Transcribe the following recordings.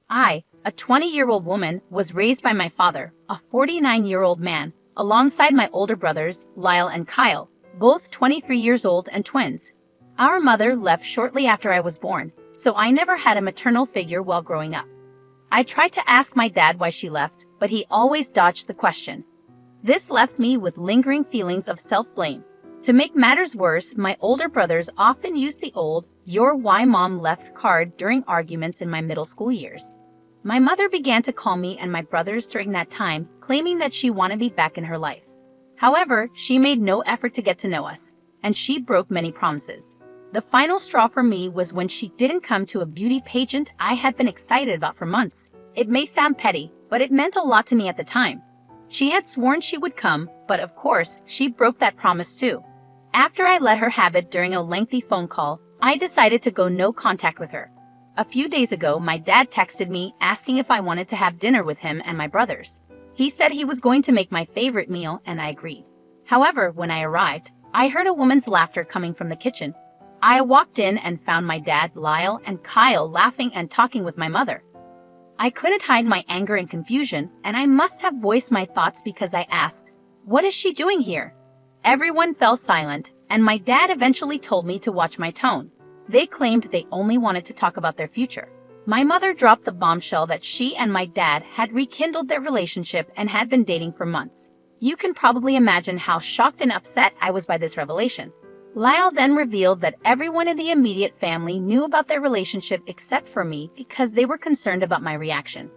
I, a 20-year-old woman, was raised by my father, a 49-year-old man, alongside my older brothers, Lyle and Kyle, both 23 years old and twins. Our mother left shortly after I was born, so I never had a maternal figure while growing up. I tried to ask my dad why she left, but he always dodged the question. This left me with lingering feelings of self-blame. To make matters worse, my older brothers often used the old "you're why mom left" card during arguments in my middle school years. My mother began to call me and my brothers during that time, claiming that she wanted me back in her life. However, she made no effort to get to know us, and she broke many promises. The final straw for me was when she didn't come to a beauty pageant I had been excited about for months. It may sound petty, but it meant a lot to me at the time. She had sworn she would come, but of course, she broke that promise too. After I let her have it during a lengthy phone call, I decided to go no contact with her. A few days ago, my dad texted me asking if I wanted to have dinner with him and my brothers. He said he was going to make my favorite meal, and I agreed. However, when I arrived, I heard a woman's laughter coming from the kitchen. I walked in and found my dad, Lyle, and Kyle laughing and talking with my mother. I couldn't hide my anger and confusion, and I must have voiced my thoughts because I asked, "What is she doing here?" Everyone fell silent, and my dad eventually told me to watch my tone. They claimed they only wanted to talk about their future. My mother dropped the bombshell that she and my dad had rekindled their relationship and had been dating for months. You can probably imagine how shocked and upset I was by this revelation. Lyle then revealed that everyone in the immediate family knew about their relationship except for me because they were concerned about my reaction.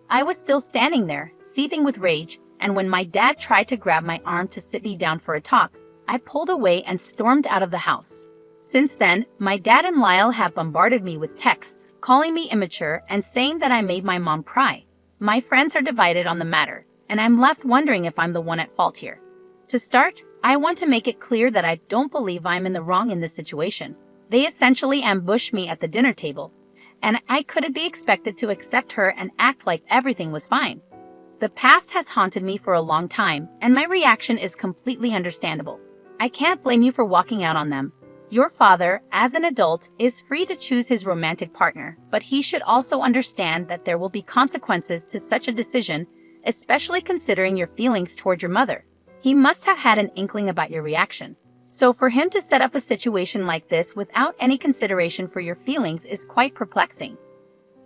I was still standing there, seething with rage, and when my dad tried to grab my arm to sit me down for a talk, I pulled away and stormed out of the house. Since then, my dad and Lyle have bombarded me with texts, calling me immature and saying that I made my mom cry. My friends are divided on the matter, and I'm left wondering if I'm the one at fault here. To start, I want to make it clear that I don't believe I'm in the wrong in this situation. They essentially ambushed me at the dinner table, and I couldn't be expected to accept her and act like everything was fine. The past has haunted me for a long time, and my reaction is completely understandable. I can't blame you for walking out on them. Your father, as an adult, is free to choose his romantic partner, but he should also understand that there will be consequences to such a decision, especially considering your feelings toward your mother. He must have had an inkling about your reaction. So for him to set up a situation like this without any consideration for your feelings is quite perplexing.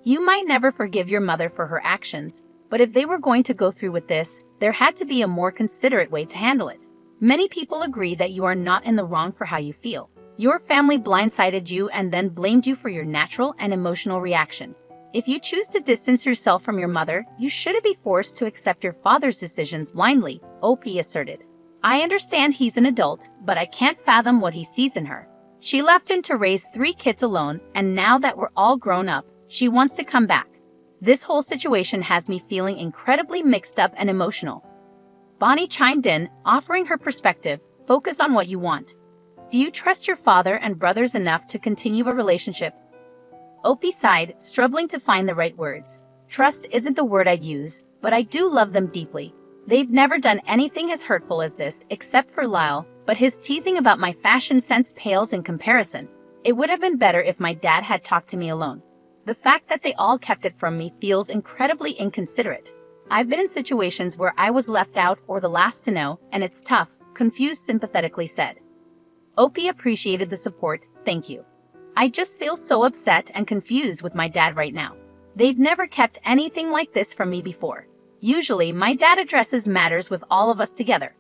You might never forgive your mother for her actions, but if they were going to go through with this, there had to be a more considerate way to handle it. Many people agree that you are not in the wrong for how you feel. Your family blindsided you and then blamed you for your natural and emotional reaction. If you choose to distance yourself from your mother, you shouldn't be forced to accept your father's decisions blindly, Opie asserted. I understand he's an adult, but I can't fathom what he sees in her. She left him to raise 3 kids alone, and now that we're all grown up, she wants to come back. This whole situation has me feeling incredibly mixed up and emotional. Bonnie chimed in, offering her perspective. Focus on what you want. Do you trust your father and brothers enough to continue a relationship? Opie sighed, struggling to find the right words. Trust isn't the word I'd use, but I do love them deeply. They've never done anything as hurtful as this, except for Lyle, but his teasing about my fashion sense pales in comparison. It would have been better if my dad had talked to me alone. The fact that they all kept it from me feels incredibly inconsiderate. I've been in situations where I was left out or the last to know, and it's tough, Confused sympathetically said. Opie appreciated the support, thank you. I just feel so upset and confused with my dad right now. They've never kept anything like this from me before. Usually, my dad addresses matters with all of us together.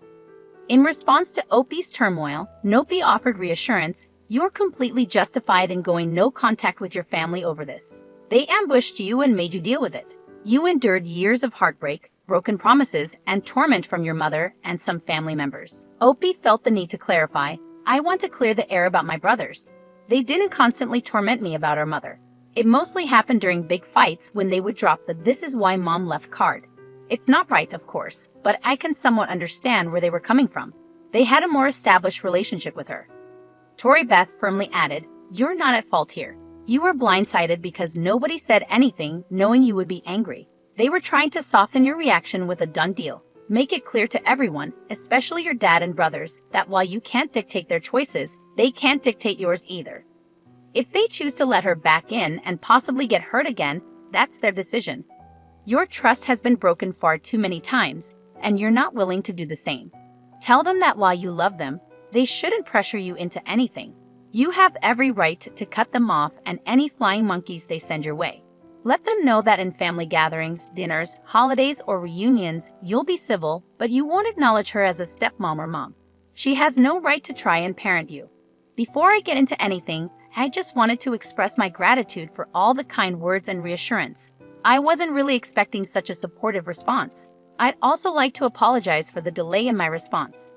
In response to Opie's turmoil, Nopi offered reassurance. You're completely justified in going no contact with your family over this. They ambushed you and made you deal with it. You endured years of heartbreak, broken promises, and torment from your mother and some family members. Opie felt the need to clarify. I want to clear the air about my brothers. They didn't constantly torment me about our mother. It mostly happened during big fights when they would drop the "this is why mom left" card. It's not right, of course, but I can somewhat understand where they were coming from. They had a more established relationship with her. Tori Beth firmly added, you're not at fault here. You were blindsided because nobody said anything knowing you would be angry. They were trying to soften your reaction with a done deal. Make it clear to everyone, especially your dad and brothers, that while you can't dictate their choices, they can't dictate yours either. If they choose to let her back in and possibly get hurt again, that's their decision. Your trust has been broken far too many times, and you're not willing to do the same. Tell them that while you love them, they shouldn't pressure you into anything. You have every right to cut them off and any flying monkeys they send your way. Let them know that in family gatherings, dinners, holidays, or reunions, you'll be civil, but you won't acknowledge her as a stepmom or mom. She has no right to try and parent you. Before I get into anything, I just wanted to express my gratitude for all the kind words and reassurance. I wasn't really expecting such a supportive response. I'd also like to apologize for the delay in my response.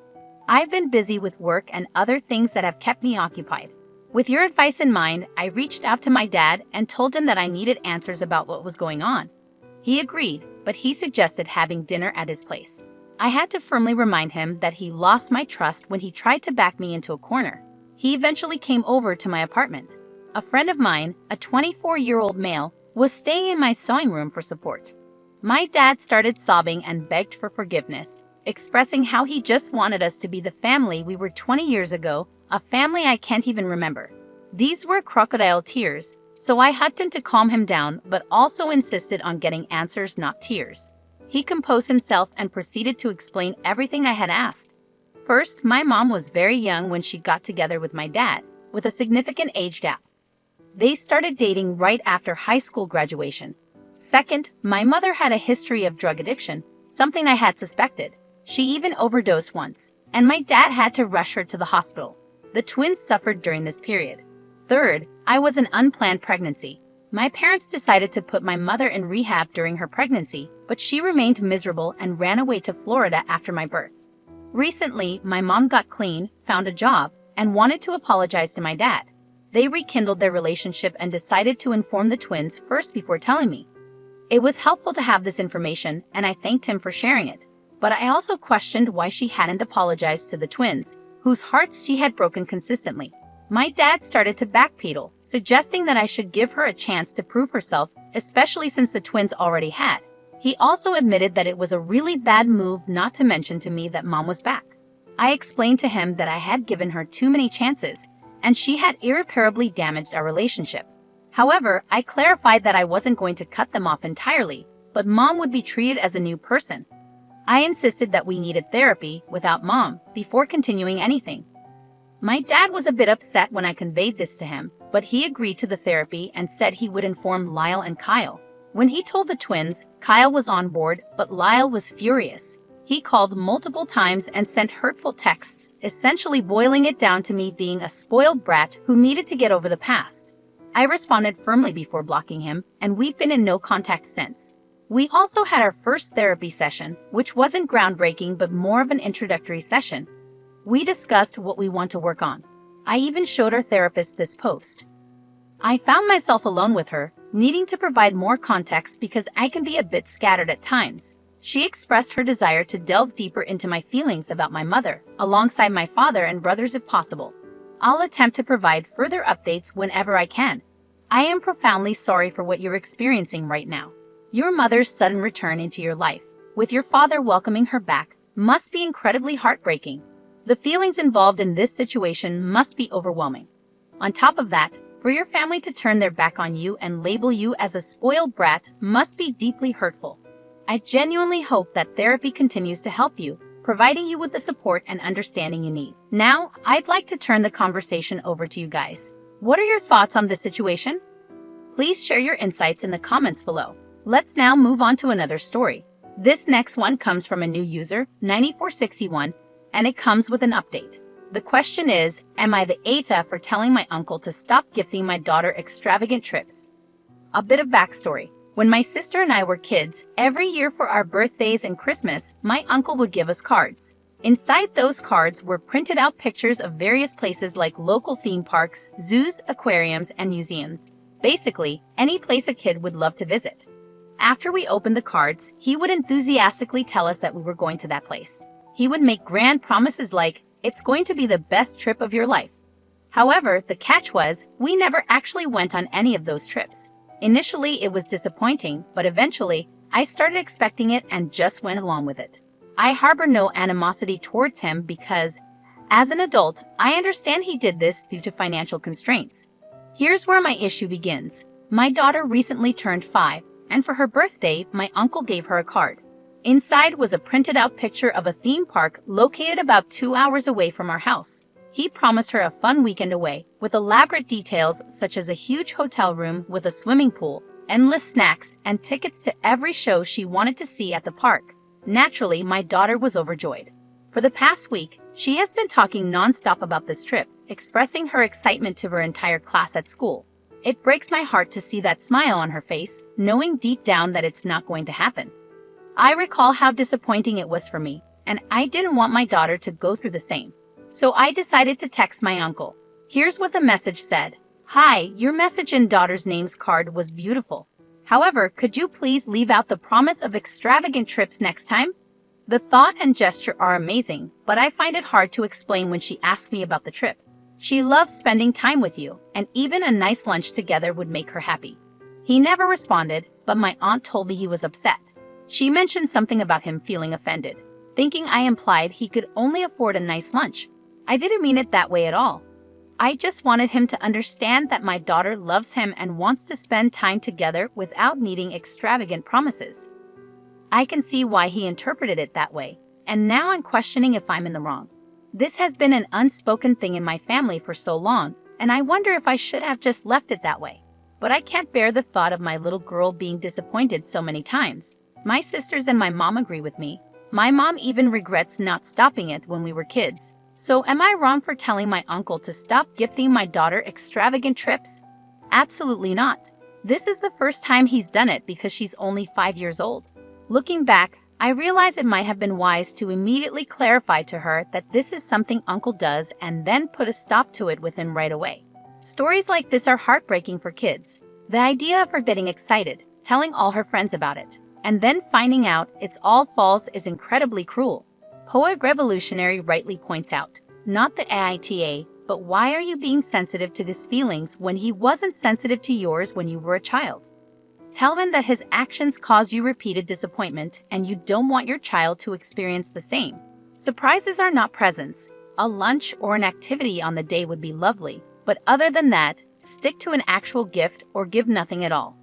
I've been busy with work and other things that have kept me occupied. With your advice in mind, I reached out to my dad and told him that I needed answers about what was going on. He agreed, but he suggested having dinner at his place. I had to firmly remind him that he lost my trust when he tried to back me into a corner. He eventually came over to my apartment. A friend of mine, a 24-year-old male, was staying in my sewing room for support. My dad started sobbing and begged for forgiveness, expressing how he just wanted us to be the family we were 20 years ago, a family I can't even remember. These were crocodile tears, so I hugged him to calm him down, but also insisted on getting answers, not tears. He composed himself and proceeded to explain everything I had asked. First, my mom was very young when she got together with my dad, with a significant age gap. They started dating right after high school graduation. Second, my mother had a history of drug addiction, something I had suspected. She even overdosed once, and my dad had to rush her to the hospital. The twins suffered during this period. Third, I was an unplanned pregnancy. My parents decided to put my mother in rehab during her pregnancy, but she remained miserable and ran away to Florida after my birth. Recently, my mom got clean, found a job, and wanted to apologize to my dad. They rekindled their relationship and decided to inform the twins first before telling me. It was helpful to have this information, and I thanked him for sharing it. But I also questioned why she hadn't apologized to the twins, whose hearts she had broken consistently. My dad started to backpedal, suggesting that I should give her a chance to prove herself, especially since the twins already had. He also admitted that it was a really bad move not to mention to me that mom was back. I explained to him that I had given her too many chances, and she had irreparably damaged our relationship. However, I clarified that I wasn't going to cut them off entirely, but mom would be treated as a new person. I insisted that we needed therapy without mom before continuing anything. My dad was a bit upset when I conveyed this to him, but he agreed to the therapy and said he would inform Lyle and Kyle. When he told the twins, Kyle was on board, but Lyle was furious. He called multiple times and sent hurtful texts, essentially boiling it down to me being a spoiled brat who needed to get over the past. I responded firmly before blocking him, and we've been in no contact since. We also had our first therapy session, which wasn't groundbreaking but more of an introductory session. We discussed what we want to work on. I even showed our therapist this post. I found myself alone with her, needing to provide more context because I can be a bit scattered at times. She expressed her desire to delve deeper into my feelings about my mother, alongside my father and brothers if possible. I'll attempt to provide further updates whenever I can. I am profoundly sorry for what you're experiencing right now. Your mother's sudden return into your life, with your father welcoming her back, must be incredibly heartbreaking. The feelings involved in this situation must be overwhelming. On top of that, for your family to turn their back on you and label you as a spoiled brat must be deeply hurtful. I genuinely hope that therapy continues to help you, providing you with the support and understanding you need. Now, I'd like to turn the conversation over to you guys. What are your thoughts on this situation? Please share your insights in the comments below. Let's now move on to another story. This next one comes from a new user, 9461, and it comes with an update. The question is, am I the ATA for telling my uncle to stop gifting my daughter extravagant trips? A bit of backstory. When my sister and I were kids, every year for our birthdays and Christmas, my uncle would give us cards. Inside those cards were printed out pictures of various places like local theme parks, zoos, aquariums, and museums. Basically, any place a kid would love to visit. After we opened the cards, he would enthusiastically tell us that we were going to that place. He would make grand promises like, "It's going to be the best trip of your life." However, the catch was, we never actually went on any of those trips. Initially, it was disappointing, but eventually, I started expecting it and just went along with it. I harbor no animosity towards him because, as an adult, I understand he did this due to financial constraints. Here's where my issue begins. My daughter recently turned 5, and for her birthday, my uncle gave her a card. Inside was a printed-out picture of a theme park located about 2 hours away from our house. He promised her a fun weekend away, with elaborate details such as a huge hotel room with a swimming pool, endless snacks, and tickets to every show she wanted to see at the park. Naturally, my daughter was overjoyed. For the past week, she has been talking non-stop about this trip, expressing her excitement to her entire class at school. It breaks my heart to see that smile on her face, knowing deep down that it's not going to happen. I recall how disappointing it was for me, and I didn't want my daughter to go through the same. So I decided to text my uncle. Here's what the message said. "Hi, your message in daughter's names card was beautiful. However, could you please leave out the promise of extravagant trips next time?" The thought and gesture are amazing, but I find it hard to explain when she asks me about the trip. She loves spending time with you, and even a nice lunch together would make her happy. He never responded, but my aunt told me he was upset. She mentioned something about him feeling offended, thinking I implied he could only afford a nice lunch. I didn't mean it that way at all. I just wanted him to understand that my daughter loves him and wants to spend time together without needing extravagant promises. I can see why he interpreted it that way, and now I'm questioning if I'm in the wrong. This has been an unspoken thing in my family for so long, and I wonder if I should have just left it that way. But I can't bear the thought of my little girl being disappointed so many times. My sisters and my mom agree with me. My mom even regrets not stopping it when we were kids. So am I wrong for telling my uncle to stop gifting my daughter extravagant trips? Absolutely not. This is the first time he's done it because she's only 5 years old. Looking back, I realize it might have been wise to immediately clarify to her that this is something uncle does and then put a stop to it with him right away. Stories like this are heartbreaking for kids. The idea of her getting excited, telling all her friends about it, and then finding out it's all false is incredibly cruel. Poet Revolutionary rightly points out, not the AITA, but why are you being sensitive to his feelings when he wasn't sensitive to yours when you were a child? Tell him that his actions cause you repeated disappointment and you don't want your child to experience the same. Surprises are not presents. A lunch or an activity on the day would be lovely, but other than that, stick to an actual gift or give nothing at all.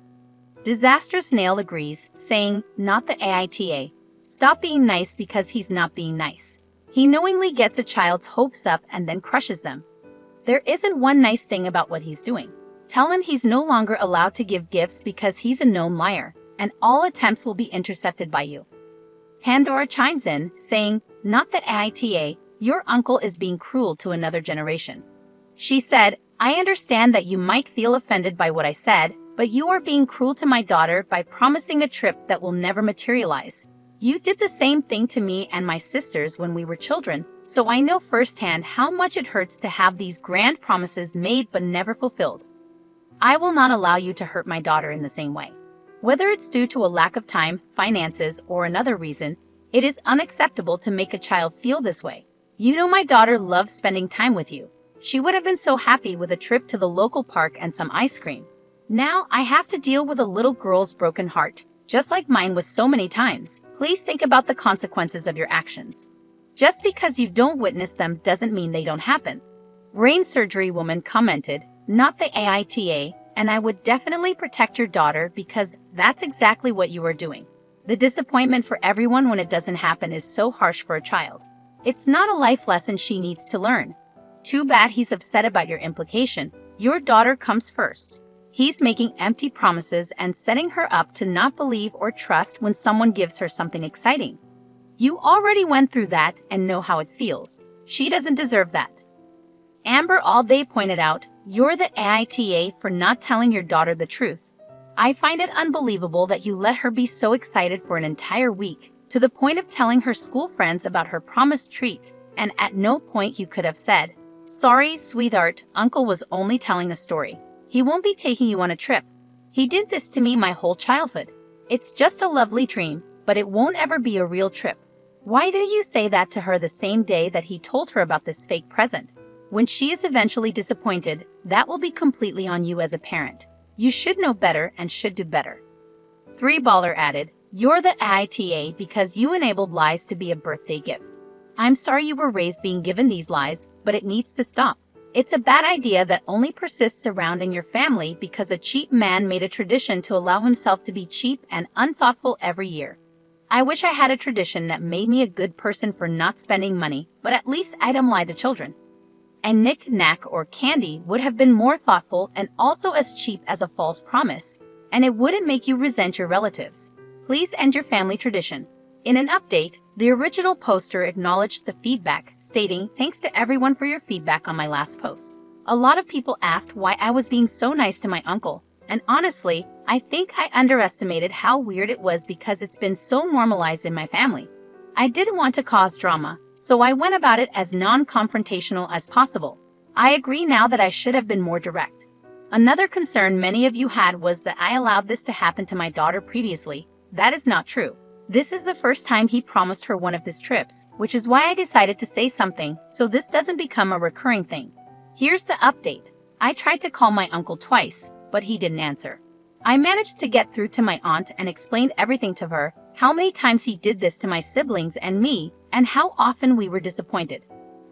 Disastrous Nail agrees, saying, not the AITA. Stop being nice because he's not being nice. He knowingly gets a child's hopes up and then crushes them. There isn't one nice thing about what he's doing. Tell him he's no longer allowed to give gifts because he's a known liar, and all attempts will be intercepted by you. Pandora chimes in, saying, not the AITA, your uncle is being cruel to another generation. She said, I understand that you might feel offended by what I said, but you are being cruel to my daughter by promising a trip that will never materialize. You did the same thing to me and my sisters when we were children, so I know firsthand how much it hurts to have these grand promises made but never fulfilled. I will not allow you to hurt my daughter in the same way. Whether it's due to a lack of time, finances, or another reason, it is unacceptable to make a child feel this way. You know my daughter loves spending time with you. She would have been so happy with a trip to the local park and some ice cream. Now I have to deal with a little girl's broken heart, just like mine was so many times. Please think about the consequences of your actions. Just because you don't witness them doesn't mean they don't happen. Brain surgery woman commented, not the AITA, and I would definitely protect your daughter because that's exactly what you are doing. The disappointment for everyone when it doesn't happen is so harsh for a child. It's not a life lesson she needs to learn. Too bad he's upset about your implication. Your daughter comes first. He's making empty promises and setting her up to not believe or trust when someone gives her something exciting. You already went through that and know how it feels. She doesn't deserve that. Amber All Day pointed out, you're the AITA for not telling your daughter the truth. I find it unbelievable that you let her be so excited for an entire week, to the point of telling her school friends about her promised treat, and at no point you could have said, sorry, sweetheart, Uncle was only telling a story. He won't be taking you on a trip. He did this to me my whole childhood. It's just a lovely dream, but it won't ever be a real trip. Why did you say that to her the same day that he told her about this fake present? When she is eventually disappointed, that will be completely on you as a parent. You should know better and should do better. 3Baller added, you're the AITA because you enabled lies to be a birthday gift. I'm sorry you were raised being given these lies, but it needs to stop. It's a bad idea that only persists around in your family because a cheap man made a tradition to allow himself to be cheap and unthoughtful every year. I wish I had a tradition that made me a good person for not spending money, but at least I don't lie to children. And knick-knack or candy would have been more thoughtful and also as cheap as a false promise, and it wouldn't make you resent your relatives. Please end your family tradition. In an update, the original poster acknowledged the feedback, stating, "Thanks to everyone for your feedback on my last post. A lot of people asked why I was being so nice to my uncle, and honestly, I think I underestimated how weird it was because it's been so normalized in my family. I didn't want to cause drama, so I went about it as non-confrontational as possible. I agree now that I should have been more direct." Another concern many of you had was that I allowed this to happen to my daughter previously. That is not true. This is the first time he promised her one of his trips, which is why I decided to say something so this doesn't become a recurring thing. Here's the update. I tried to call my uncle twice, but he didn't answer. I managed to get through to my aunt and explained everything to her, how many times he did this to my siblings and me, and how often we were disappointed.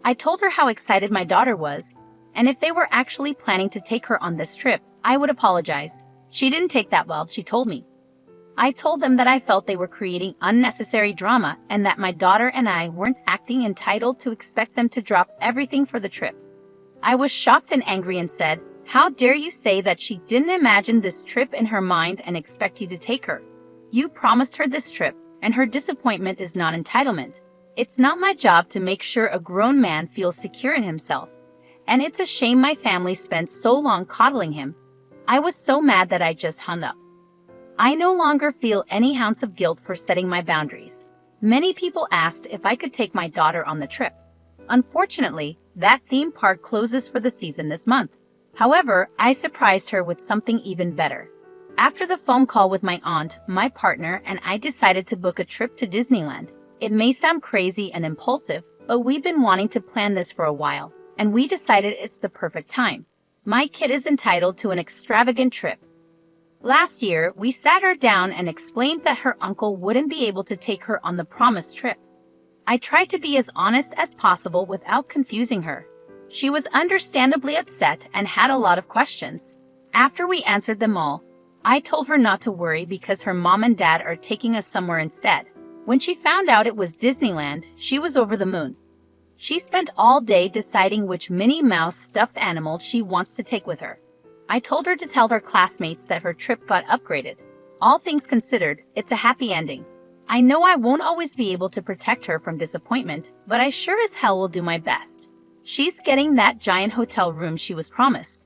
I told her how excited my daughter was, and if they were actually planning to take her on this trip, I would apologize. She didn't take that well, she told me. I told them that I felt they were creating unnecessary drama and that my daughter and I weren't acting entitled to expect them to drop everything for the trip. I was shocked and angry and said, "How dare you say that she didn't imagine this trip in her mind and expect you to take her? You promised her this trip, and her disappointment is not entitlement. It's not my job to make sure a grown man feels secure in himself. And it's a shame my family spent so long coddling him." I was so mad that I just hung up. I no longer feel any ounce of guilt for setting my boundaries. Many people asked if I could take my daughter on the trip. Unfortunately, that theme park closes for the season this month. However, I surprised her with something even better. After the phone call with my aunt, my partner and I decided to book a trip to Disneyland. It may sound crazy and impulsive, but we've been wanting to plan this for a while, and we decided it's the perfect time. My kid is entitled to an extravagant trip. Last year, we sat her down and explained that her uncle wouldn't be able to take her on the promised trip. I tried to be as honest as possible without confusing her. She was understandably upset and had a lot of questions. After we answered them all, I told her not to worry because her mom and dad are taking us somewhere instead. When she found out it was Disneyland, she was over the moon. She spent all day deciding which Minnie Mouse stuffed animal she wants to take with her. I told her to tell her classmates that her trip got upgraded. All things considered, it's a happy ending. I know I won't always be able to protect her from disappointment, but I sure as hell will do my best. She's getting that giant hotel room she was promised.